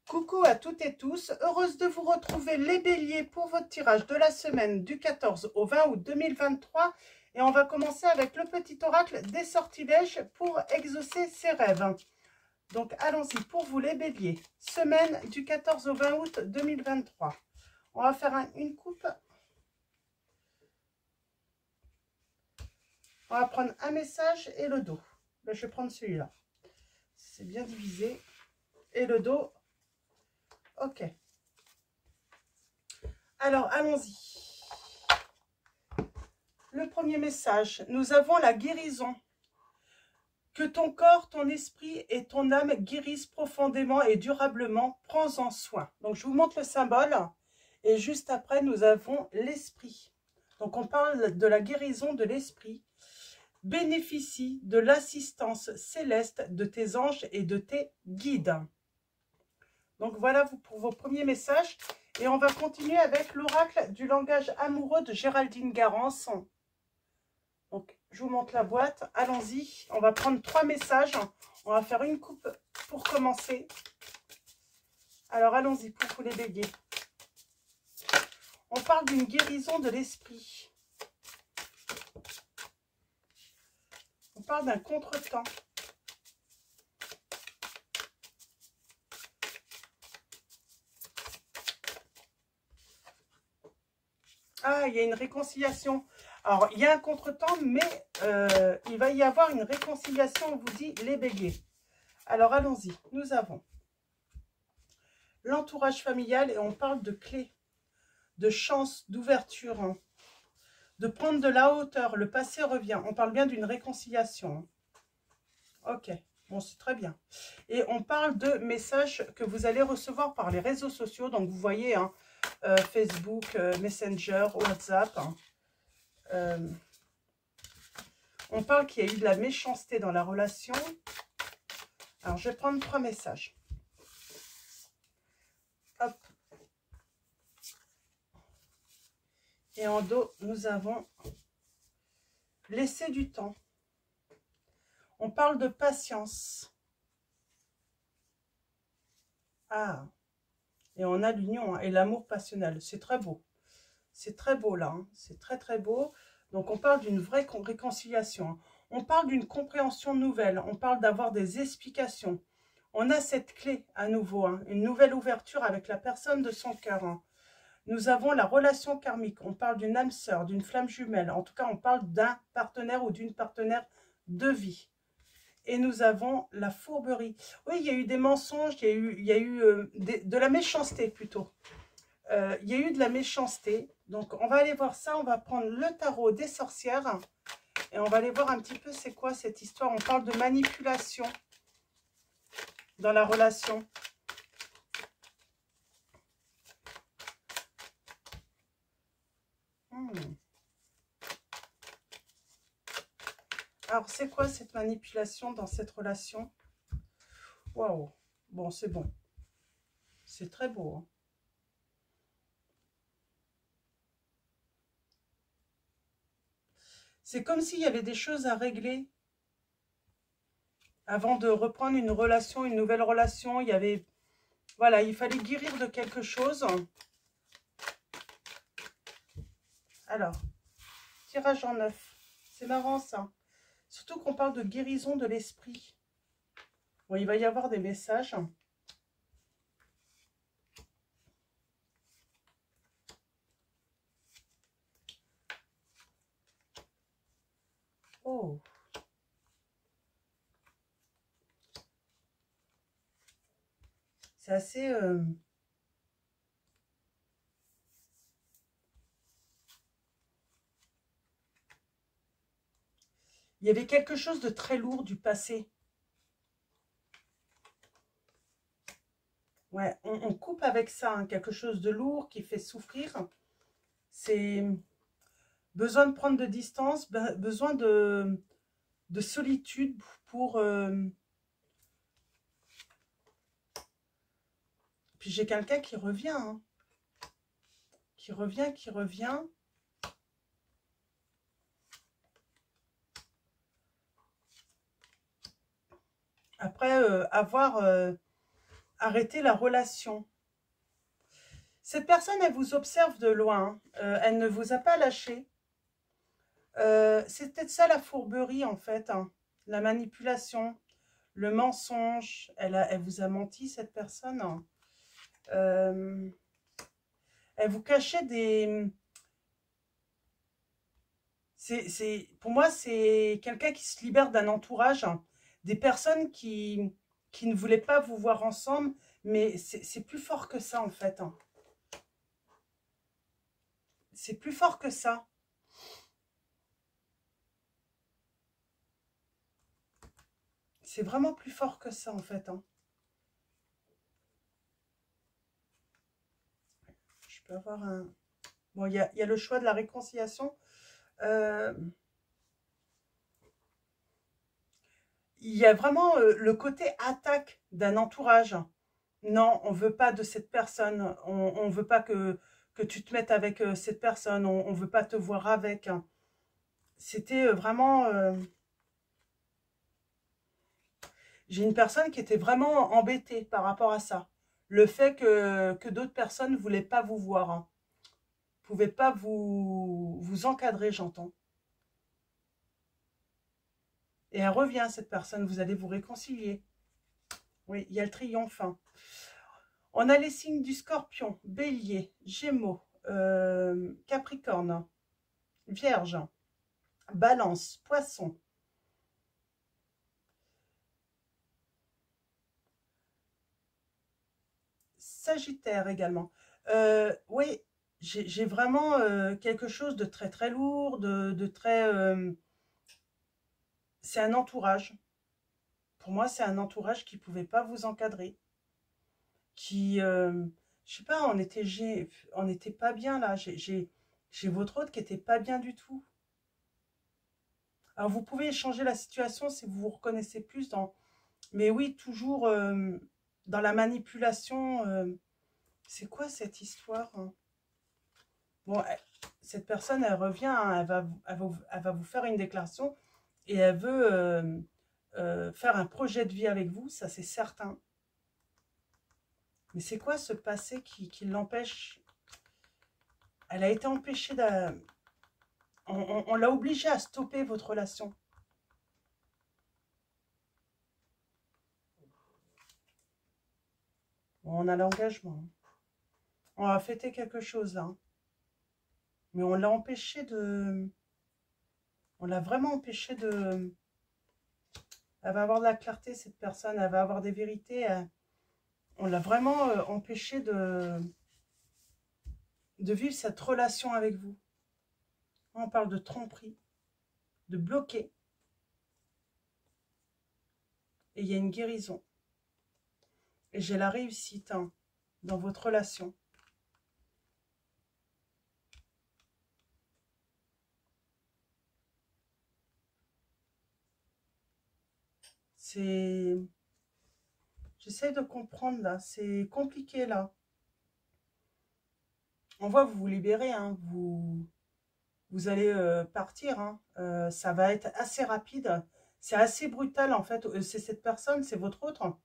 Coucou à toutes et tous, heureuse de vous retrouver les béliers pour votre tirage de la semaine du 14 au 20 août 2023 et on va commencer avec le petit oracle des sortilèges pour exaucer ses rêves. Donc allons-y pour vous les béliers, semaine du 14 au 20 août 2023. On va faire une coupe, on va prendre un message et le dos. Là, je vais prendre celui-là, c'est bien divisé et le dos. Ok. Alors, allons-y. Le premier message, nous avons la guérison. Que ton corps, ton esprit et ton âme guérissent profondément et durablement. Prends-en soin. Donc, je vous montre le symbole. Et juste après, nous avons l'esprit. Donc, on parle de la guérison de l'esprit. Bénéficie de l'assistance céleste de tes anges et de tes guides. Donc voilà pour vos premiers messages. Et on va continuer avec l'oracle du langage amoureux de Géraldine Garance. Donc je vous montre la boîte. Allons-y. On va prendre 3 messages. On va faire une coupe pour commencer. Alors allons-y pour vous les béliers. On parle d'une guérison de l'esprit. On parle d'un contretemps. Ah, il y a une réconciliation. Alors, il y a un contretemps, mais il va y avoir une réconciliation, on vous dit, les béliers. Alors, allons-y. Nous avons l'entourage familial et on parle de clés, de chance, d'ouverture, hein, de prendre de la hauteur. Le passé revient. On parle bien d'une réconciliation. Hein. Ok, bon, c'est très bien. Et on parle de messages que vous allez recevoir par les réseaux sociaux. Donc, vous voyez, hein, Facebook, Messenger, WhatsApp. Hein. On parle qu'il y a eu de la méchanceté dans la relation. Alors, je vais prendre 3 messages. Hop. Et en dos, nous avons laisser du temps. On parle de patience. Ah. Et on a l'union hein, et l'amour passionnel. C'est très beau. C'est très beau là. Hein. C'est très très beau. Donc, on parle d'une vraie réconciliation. Hein. On parle d'une compréhension nouvelle. On parle d'avoir des explications. On a cette clé à nouveau, hein, une nouvelle ouverture avec la personne de son cœur. Hein. Nous avons la relation karmique. On parle d'une âme sœur, d'une flamme jumelle. En tout cas, on parle d'un partenaire ou d'une partenaire de vie. Et nous avons la fourberie. Oui, il y a eu des mensonges, il y a eu de la méchanceté plutôt. Il y a eu de la méchanceté. Donc, on va aller voir ça. On va prendre le tarot des sorcières. Et on va aller voir un petit peu c'est quoi cette histoire. On parle de manipulation dans la relation. Alors, c'est quoi cette manipulation dans cette relation? Waouh. Bon, c'est bon. C'est très beau. Hein. C'est comme s'il y avait des choses à régler. Avant de reprendre une relation, une nouvelle relation, il y avait... Voilà, il fallait guérir de quelque chose. Alors, tirage en 9. C'est marrant ça. Surtout qu'on parle de guérison de l'esprit. Bon, il va y avoir des messages. Oh. C'est assez... Il y avait quelque chose de très lourd du passé. Ouais, on coupe avec ça, hein, quelque chose de lourd qui fait souffrir. C'est besoin de prendre de distance, besoin de solitude pour... Puis j'ai quelqu'un qui revient, hein, qui revient. Après avoir arrêter la relation. Cette personne, elle vous observe de loin. Elle ne vous a pas lâché. C'est peut-être ça la fourberie, en fait. Hein. La manipulation, le mensonge. Elle vous a menti, cette personne. Hein. Elle vous cachait des... pour moi, c'est quelqu'un qui se libère d'un entourage. Hein. Des personnes qui ne voulaient pas vous voir ensemble. Mais c'est plus fort que ça, en fait. Hein. C'est plus fort que ça. C'est vraiment plus fort que ça, en fait. Hein. Je peux avoir un... Bon, il y a le choix de la réconciliation. Il y a vraiment le côté attaque d'un entourage. Non, on ne veut pas de cette personne. On ne veut pas que tu te mettes avec cette personne. On ne veut pas te voir avec. C'était vraiment... J'ai une personne qui était vraiment embêtée par rapport à ça. Le fait que d'autres personnes ne voulaient pas vous voir. Hein. Ne pouvaient pas vous encadrer, j'entends. Et elle revient, cette personne. Vous allez vous réconcilier. Oui, il y a le triomphe. Hein. On a les signes du Scorpion, Bélier, Gémeaux, Capricorne, Vierge, Balance, Poisson. Sagittaire également. Oui, j'ai vraiment quelque chose de très très lourd, de très... c'est un entourage. Pour moi, c'est un entourage qui ne pouvait pas vous encadrer. Qui, je sais pas, on était pas bien là. J'ai votre autre qui était pas bien du tout. Alors, vous pouvez changer la situation si vous vous reconnaissez plus dans... Mais oui, toujours dans la manipulation. C'est quoi cette histoire? Hein? Bon, cette personne, elle revient, hein, elle va vous faire une déclaration et elle veut faire un projet de vie avec vous, ça c'est certain. Mais c'est quoi ce passé qui l'empêche? Elle a été empêchée de... On l'a obligée à stopper votre relation. Bon, on a l'engagement. On va fêter quelque chose là. Hein. Mais on l'a empêchée de... On l'a vraiment empêchée de... Elle va avoir de la clarté, cette personne. Elle va avoir des vérités. On l'a vraiment empêchée de vivre cette relation avec vous. On parle de tromperie, de bloquer. Et il y a une guérison. Et j'ai la réussite hein, dans votre relation. C'est... J'essaie de comprendre là. C'est compliqué là. On voit vous vous libérer. Hein, vous allez partir. Hein. Ça va être assez rapide. C'est assez brutal en fait. C'est cette personne, c'est votre autre.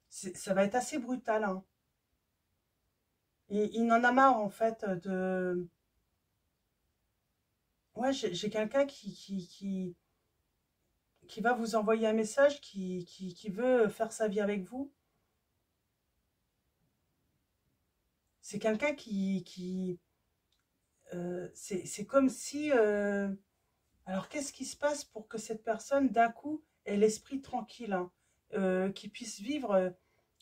Ça va être assez brutal. Hein. Il en a marre en fait de... Ouais, j'ai quelqu'un qui va vous envoyer un message, qui veut faire sa vie avec vous. C'est quelqu'un c'est comme si... alors, qu'est-ce qui se passe pour que cette personne, d'un coup, ait l'esprit tranquille, hein, qui puisse vivre...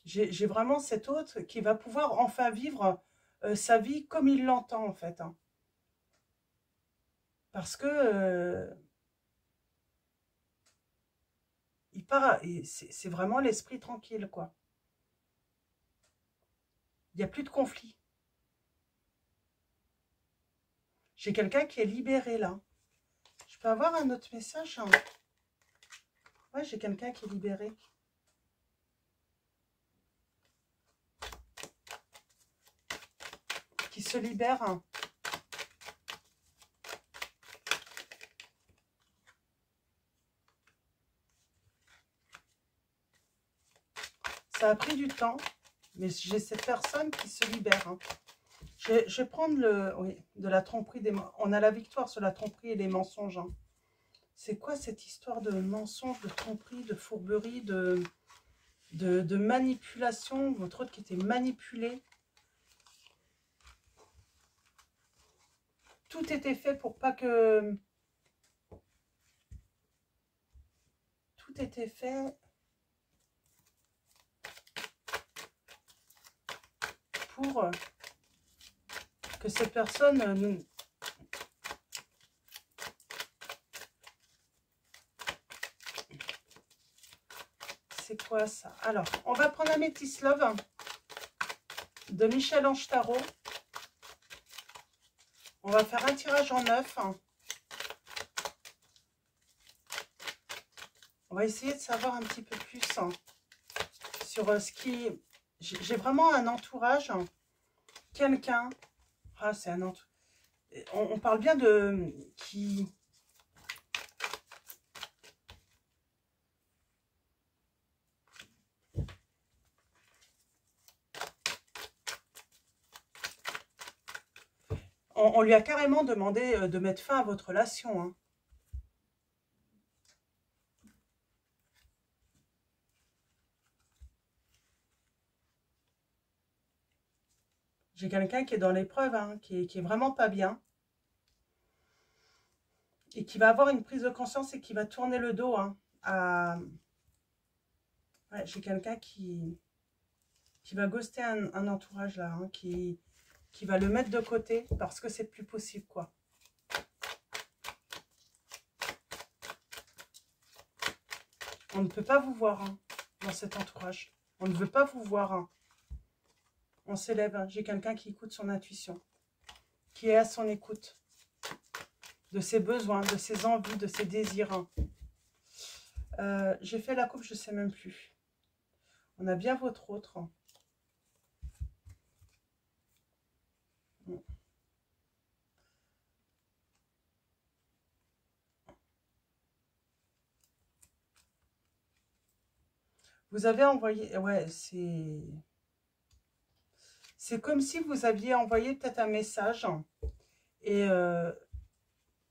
j'ai vraiment cet autre qui va pouvoir enfin vivre sa vie comme il l'entend, en fait. Hein. Parce que... il part... C'est vraiment l'esprit tranquille, quoi. Il n'y a plus de conflit. J'ai quelqu'un qui est libéré, là. Je peux avoir un autre message hein. Ouais, j'ai quelqu'un qui est libéré. Qui se libère. Hein. Ça a pris du temps. Mais j'ai cette personne qui se libère. Hein. Je vais prendre de la tromperie. On a la victoire sur la tromperie et les mensonges. Hein. C'est quoi cette histoire de mensonges, de tromperie, de fourberie, de manipulation? Votre autre qui était manipulé. Tout était fait pour pas que... Tout était fait pour que cette personne... C'est quoi ça? Alors, on va prendre Améthyst Love de Michel-Ange Tarot. On va faire un tirage en 9. On va essayer de savoir un petit peu plus sur ce qui... J'ai vraiment un entourage, quelqu'un... Ah, c'est un entourage. On parle bien de... qui... On lui a carrément demandé de mettre fin à votre relation. Hein. J'ai quelqu'un qui est dans l'épreuve, hein, qui est vraiment pas bien. Et qui va avoir une prise de conscience et qui va tourner le dos hein, à... Ouais, j'ai quelqu'un qui va ghoster un entourage là, hein, qui va le mettre de côté parce que c'est plus possible, quoi. On ne peut pas vous voir hein, dans cet entourage. On ne veut pas vous voir. Hein. On s'élève. Hein. J'ai quelqu'un qui écoute son intuition, qui est à son écoute de ses besoins, de ses envies, de ses désirs. Hein. J'ai fait la coupe, je ne sais même plus. On a bien votre autre. Hein. Vous avez envoyé... Ouais, c'est comme si vous aviez envoyé peut-être un message. Et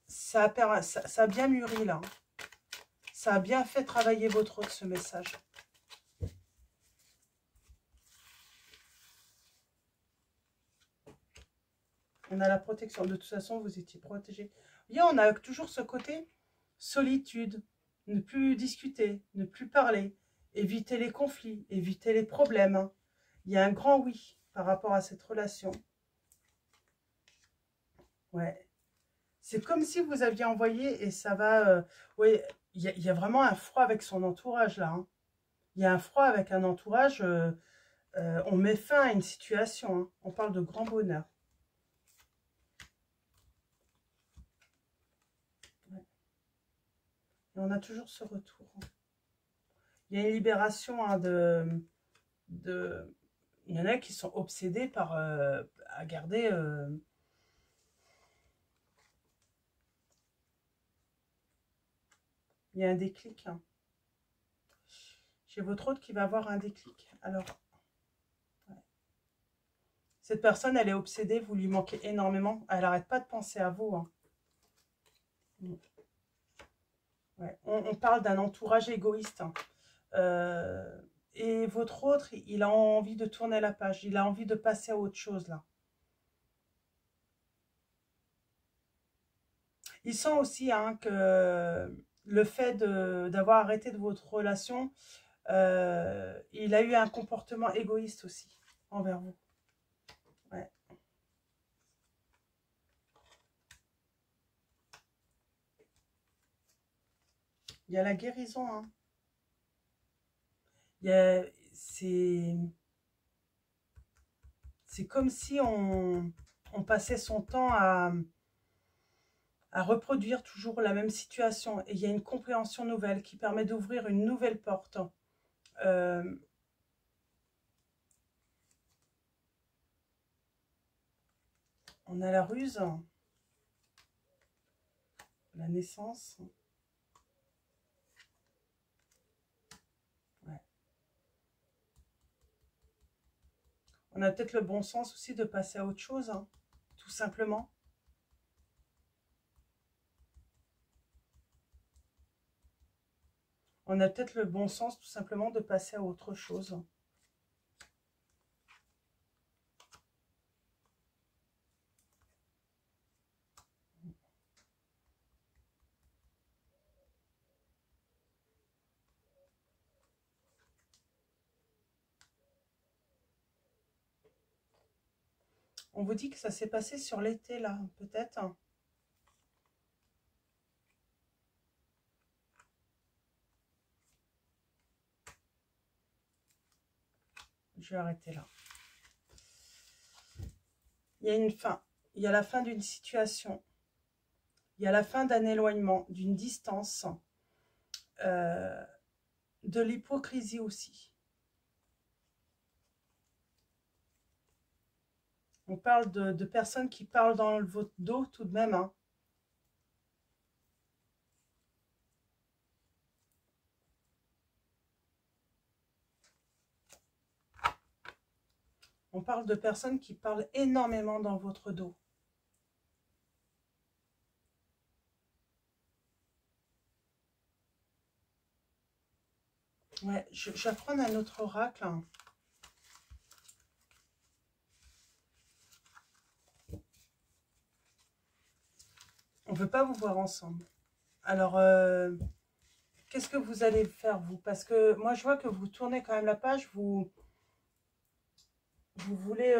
ça a bien mûri là. Ça a bien fait travailler votre autre, ce message. On a la protection. De toute façon, vous étiez protégé. Vous voyez, on a toujours ce côté solitude. Ne plus discuter, ne plus parler. Éviter les conflits, éviter les problèmes. Hein. Il y a un grand oui par rapport à cette relation. Ouais. C'est comme si vous aviez envoyé et ça va... oui, il y a vraiment un froid avec son entourage là. Hein. Il y a un froid avec un entourage... on met fin à une situation. Hein. On parle de grand bonheur. Ouais. Et on a toujours ce retour. Hein. Il y a une libération hein, Il y en a qui sont obsédés par... à garder... Il y a un déclic. Hein. J'ai votre autre qui va avoir un déclic. Alors... Cette personne, elle est obsédée, vous lui manquez énormément. Elle n'arrête pas de penser à vous. Hein. Ouais. On parle d'un entourage égoïste. Hein. Et votre autre, il a envie de tourner la page. Il a envie de passer à autre chose, là. Il sent aussi hein, que le fait d'avoir arrêté de votre relation, il a eu un comportement égoïste aussi envers vous. Ouais. Il y a la guérison. Hein. C'est comme si on passait son temps à reproduire toujours la même situation. Et il y a une compréhension nouvelle qui permet d'ouvrir une nouvelle porte. On a la ruse, la naissance. Ouais. On a peut-être le bon sens aussi de passer à autre chose, hein, tout simplement. On a peut-être le bon sens tout simplement de passer à autre chose. On vous dit que ça s'est passé sur l'été, là, peut-être. Je vais arrêter là. Il y a une fin. Il y a la fin d'une situation. Il y a la fin d'un éloignement, d'une distance. De l'hypocrisie aussi. On parle de personnes qui parlent dans votre dos tout de même, hein. On parle de personnes qui parlent énormément dans votre dos. Ouais, je vais prendre un autre oracle, hein. On ne veut pas vous voir ensemble. Alors, qu'est-ce que vous allez faire, vous? Parce que moi, je vois que vous tournez quand même la page, vous voulez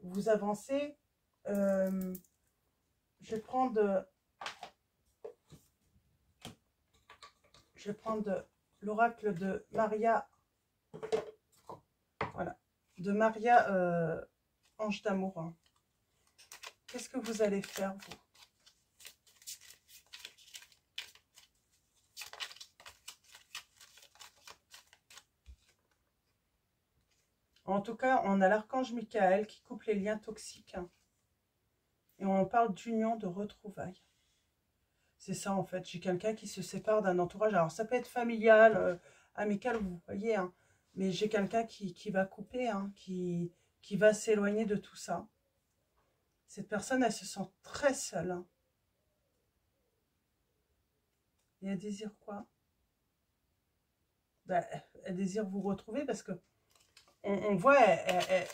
vous avancer. Je vais prendre l'oracle de Maria. Voilà, de Maria, ange d'amour, hein. Qu'est-ce que vous allez faire, vous? En tout cas, on a l'archange Michael qui coupe les liens toxiques. Et on parle d'union, de retrouvailles. C'est ça, en fait. J'ai quelqu'un qui se sépare d'un entourage. Alors, ça peut être familial, amical, vous voyez. Hein, mais j'ai quelqu'un qui va couper, hein, qui va s'éloigner de tout ça. Cette personne, elle se sent très seule. Hein. Et elle désire quoi? Ben, elle désire vous retrouver parce que on voit, elle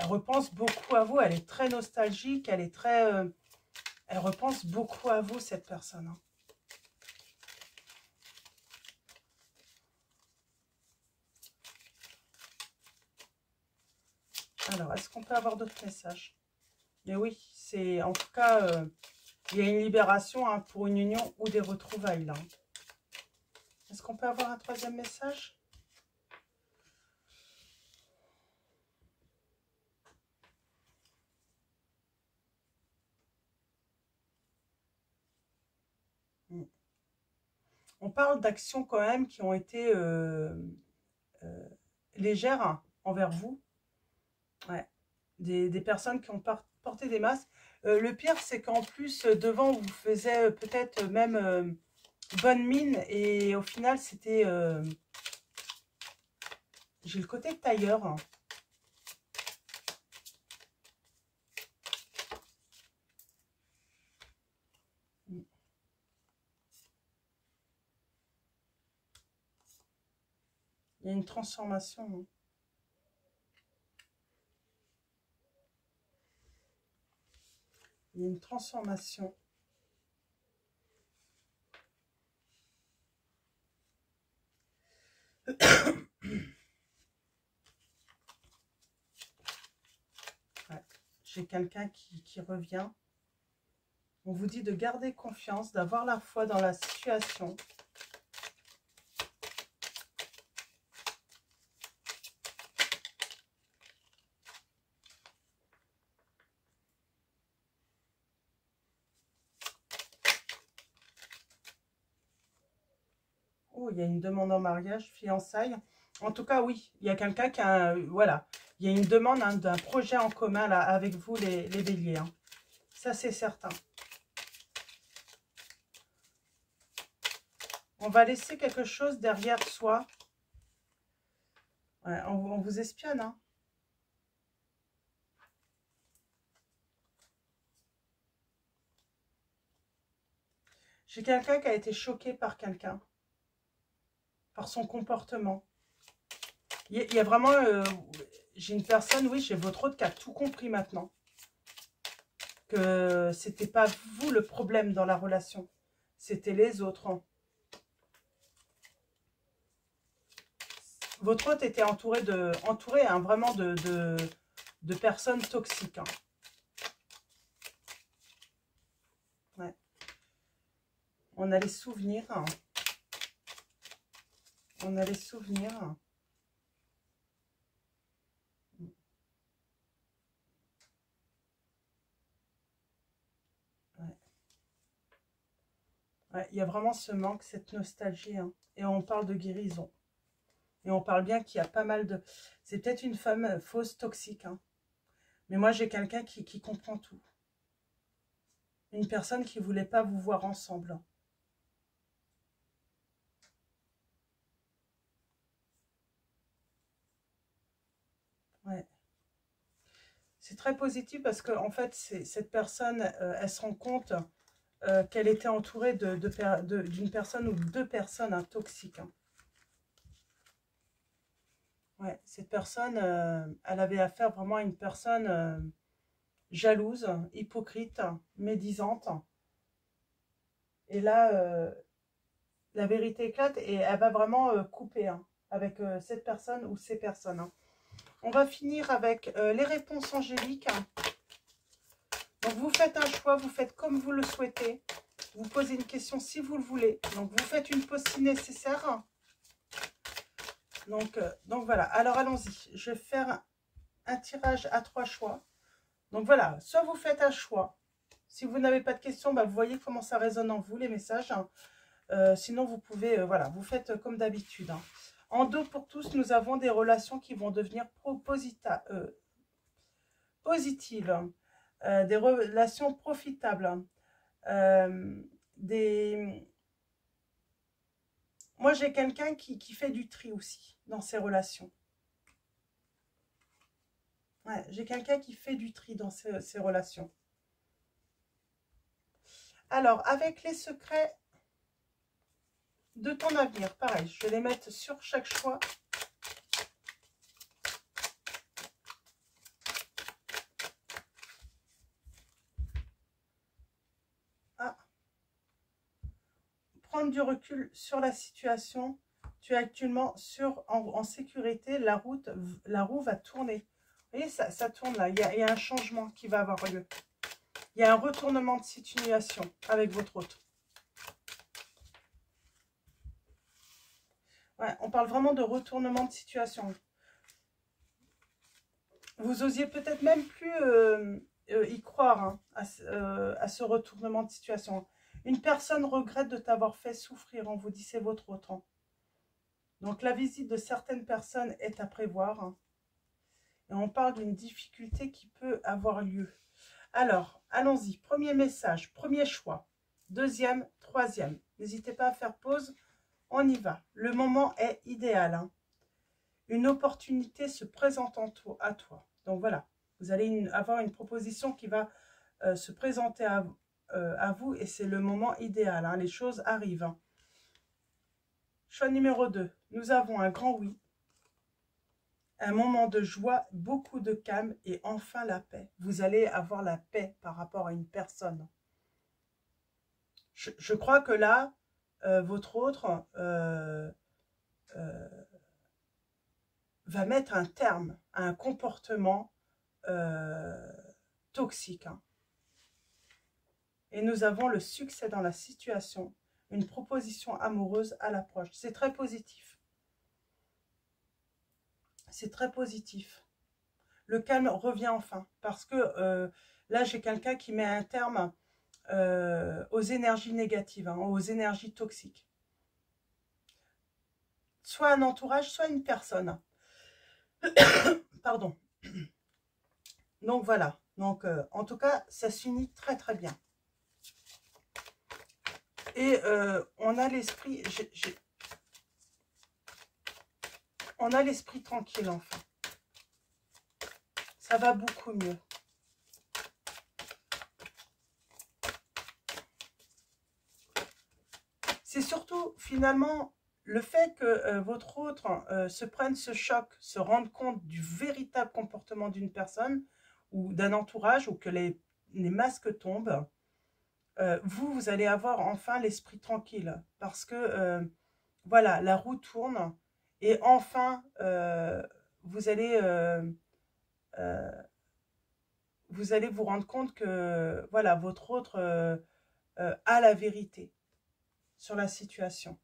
repense beaucoup à vous. Elle est très nostalgique. Elle est très... elle repense beaucoup à vous, cette personne. Hein. Alors, est-ce qu'on peut avoir d'autres messages? Mais oui, c'est en tout cas, il y a une libération, hein, pour une union ou des retrouvailles là. Est-ce qu'on peut avoir un troisième message? On parle d'actions quand même qui ont été légères, hein, envers vous. Ouais. Des personnes qui ont porté des masques. Le pire, c'est qu'en plus, devant, vous faisiez peut-être même bonne mine. Et au final, c'était... j'ai le côté tailleur. Hein. Il y a une transformation. Hein. Il y a une transformation. Ouais. J'ai quelqu'un qui revient. On vous dit de garder confiance, d'avoir la foi dans la situation. Oh, il y a une demande en mariage, fiançailles. En tout cas, oui, il y a quelqu'un qui a... voilà, il y a une demande, hein, d'un projet en commun là, avec vous, les béliers. Hein. Ça, c'est certain. On va laisser quelque chose derrière soi. Ouais, on vous espionne. Hein. J'ai quelqu'un qui a été choqué par quelqu'un, par son comportement. Il y a vraiment... j'ai une personne, oui, j'ai votre autre qui a tout compris maintenant. Que c'était pas vous le problème dans la relation. C'était les autres. Hein. Votre hôte était entouré hein, vraiment de personnes toxiques. Hein. Ouais. On a les souvenirs. Hein. On a les souvenirs. Ouais. Ouais, il y a vraiment ce manque, cette nostalgie. Hein. Et on parle de guérison. Et on parle bien qu'il y a pas mal de... C'est peut-être une femme fausse toxique. Hein. Mais moi, j'ai quelqu'un qui comprend tout. Une personne qui ne voulait pas vous voir ensemble. Ouais. C'est très positif parce que en fait, cette personne, elle se rend compte qu'elle était entourée d'une personne ou deux personnes hein, toxiques. Hein. Ouais, cette personne, elle avait affaire vraiment à une personne jalouse, hypocrite, médisante. Et là, la vérité éclate et elle va vraiment couper hein, avec cette personne ou ces personnes. Hein. On va finir avec les réponses angéliques. Donc, vous faites un choix, vous faites comme vous le souhaitez. Vous posez une question si vous le voulez. Donc, vous faites une pause si nécessaire. Donc voilà. Alors, allons-y. Je vais faire un tirage à 3 choix. Donc, voilà. Soit vous faites un choix. Si vous n'avez pas de questions, bah, vous voyez comment ça résonne en vous, les messages. Sinon, vous pouvez, voilà, vous faites comme d'habitude. Hein. En dos pour tous, nous avons des relations qui vont devenir positives. Des relations profitables. Moi, j'ai quelqu'un qui fait du tri aussi dans ses relations. Ouais, j'ai quelqu'un qui fait du tri dans ses relations. Alors, avec les secrets de ton avenir, pareil, je vais les mettre sur chaque choix. Ah. Prendre du recul sur la situation. Tu es actuellement en sécurité. La roue va tourner. Vous voyez, ça tourne là. Il y a un changement qui va avoir lieu. Il y a un retournement de situation avec votre hôte. Ouais, on parle vraiment de retournement de situation. Vous osiez peut-être même plus y croire hein, à ce retournement de situation. Une personne regrette de t'avoir fait souffrir, on vous dit c'est votre hôte. Hein. Donc la visite de certaines personnes est à prévoir. Hein. Et on parle d'une difficulté qui peut avoir lieu. Alors, allons-y. Premier message, premier choix. Deuxième, troisième. N'hésitez pas à faire pause. On y va. Le moment est idéal. Hein. Une opportunité se présente à toi. Donc voilà, vous allez avoir une proposition qui va se présenter à vous et c'est le moment idéal. Hein. Les choses arrivent. Hein. Choix numéro 2. Nous avons un grand oui. Un moment de joie, beaucoup de calme et enfin la paix. Vous allez avoir la paix par rapport à une personne. Je crois que là, votre autre va mettre un terme à un comportement toxique. Hein. Et nous avons le succès dans la situation, une proposition amoureuse à l'approche. C'est très positif. C'est très positif. Le calme revient enfin. Parce que là, j'ai quelqu'un qui met un terme aux énergies négatives, hein, aux énergies toxiques. Soit un entourage, soit une personne. Pardon. Donc voilà. Donc, en tout cas, ça s'unit très très bien. Et on a l'esprit... On a l'esprit tranquille, enfin. Ça va beaucoup mieux. C'est surtout finalement le fait que votre autre se prenne ce choc, se rende compte du véritable comportement d'une personne ou d'un entourage, ou que les masques tombent, vous allez avoir enfin l'esprit tranquille. Parce que, voilà, la roue tourne et enfin, euh, vous allez vous rendre compte que, voilà, votre autre a la vérité sur la situation.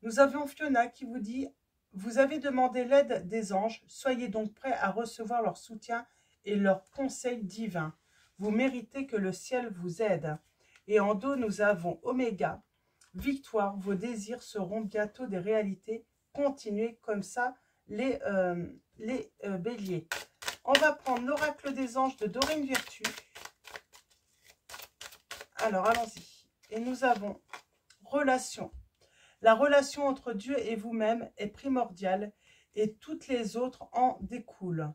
Nous avions Fiona qui vous dit: vous avez demandé l'aide des anges, soyez donc prêts à recevoir leur soutien et leurs conseils divins. Vous méritez que le ciel vous aide. Et en dos, nous avons Oméga, victoire, vos désirs seront bientôt des réalités. Continuez comme ça les béliers. On va prendre l'oracle des anges de Dorine Virtue. Alors, allons-y. Et nous avons relation. La relation entre Dieu et vous-même est primordiale et toutes les autres en découlent.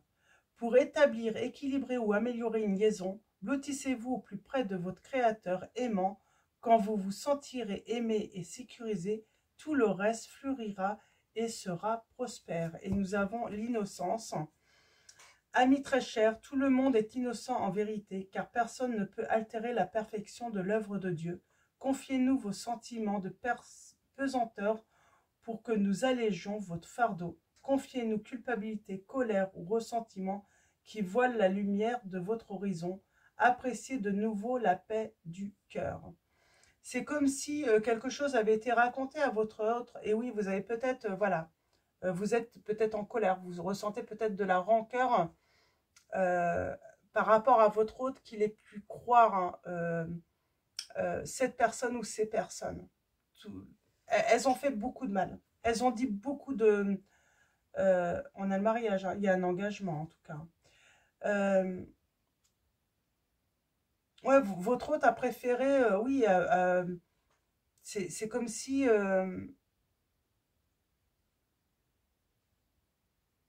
Pour établir, équilibrer ou améliorer une liaison, lotissez-vous au plus près de votre Créateur aimant. Quand vous vous sentirez aimé et sécurisé, tout le reste fleurira et sera prospère. Et nous avons l'innocence. Amis très chers, tout le monde est innocent en vérité, car personne ne peut altérer la perfection de l'œuvre de Dieu. Confiez-nous vos sentiments de pesanteur pour que nous allégions votre fardeau. Confiez-nous culpabilité, colère ou ressentiment qui voilent la lumière de votre horizon. Appréciez de nouveau la paix du cœur. C'est comme si quelque chose avait été raconté à votre autre, et oui, vous avez peut-être, voilà, vous êtes peut-être en colère, vous ressentez peut-être de la rancœur par rapport à votre autre qu'il ait pu croire cette personne ou ces personnes. Elles ont fait beaucoup de mal. Elles ont dit beaucoup de... on a le mariage, hein, il y a un engagement en tout cas. Ouais, votre hôte a préféré, oui, c'est comme si...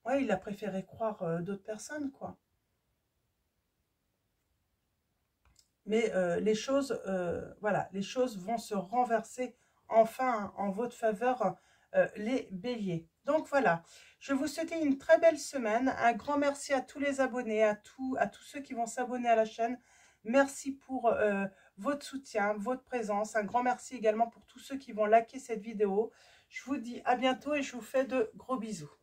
ouais, il a préféré croire d'autres personnes, quoi. Mais les choses, voilà, les choses vont se renverser enfin en votre faveur, les béliers. Donc voilà, je vous souhaite une très belle semaine. Un grand merci à tous les abonnés, à tous ceux qui vont s'abonner à la chaîne. Merci pour votre soutien, votre présence. Un grand merci également pour tous ceux qui vont liker cette vidéo. Je vous dis à bientôt et je vous fais de gros bisous.